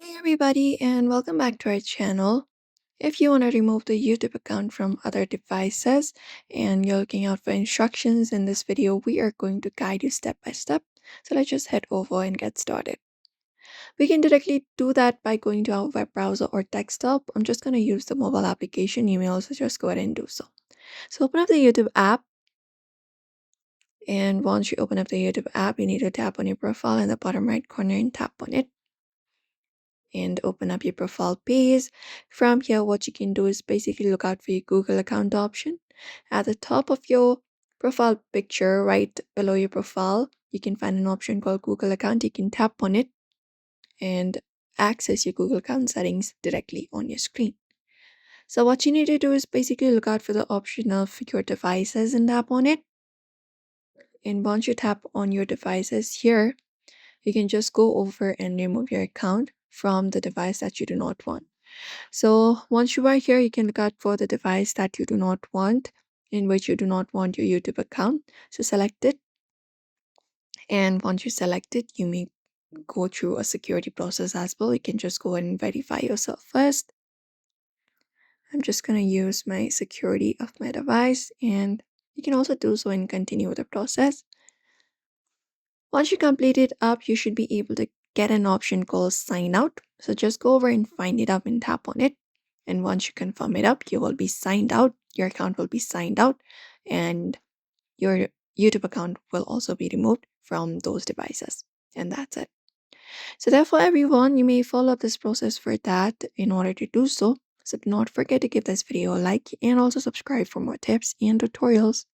Hey everybody, and welcome back to our channel. If you want to remove the YouTube account from other devices and you're looking out for instructions in this video, we are going to guide you step by step. So let's just head over and get started. We can directly do that by going to our web browser or desktop. I'm just going to use the mobile application. You may also just go ahead and do so. So open up the YouTube app, and once you open up the YouTube app, you need to tap on your profile in the bottom right corner and tap on it and open up your profile page. From here, what you can do is basically look out for your Google account option. At the top of your profile picture, right below your profile, you can find an option called Google account. You can tap on it and access your Google account settings directly on your screen. So what you need to do is basically look out for the option of your devices and tap on it. And once you tap on your devices here, you can just go over and remove your account from the device that you do not want. So once you are here, you can look out for the device that you do not want, in which you do not want your YouTube account. So select it. And once you select it, you may go through a security process as well. You can just go and verify yourself first. I'm just going to use my security of my device, and you can also do so and continue the process. Once you complete it up, you should be able to get an option called sign out. So just go over and find it up and tap on it. And once you confirm it up, you will be signed out. Your account will be signed out, and your YouTube account will also be removed from those devices. And that's it. So therefore, everyone, you may follow up this process for that in order to do so. So do not forget to give this video a like and also subscribe for more tips and tutorials.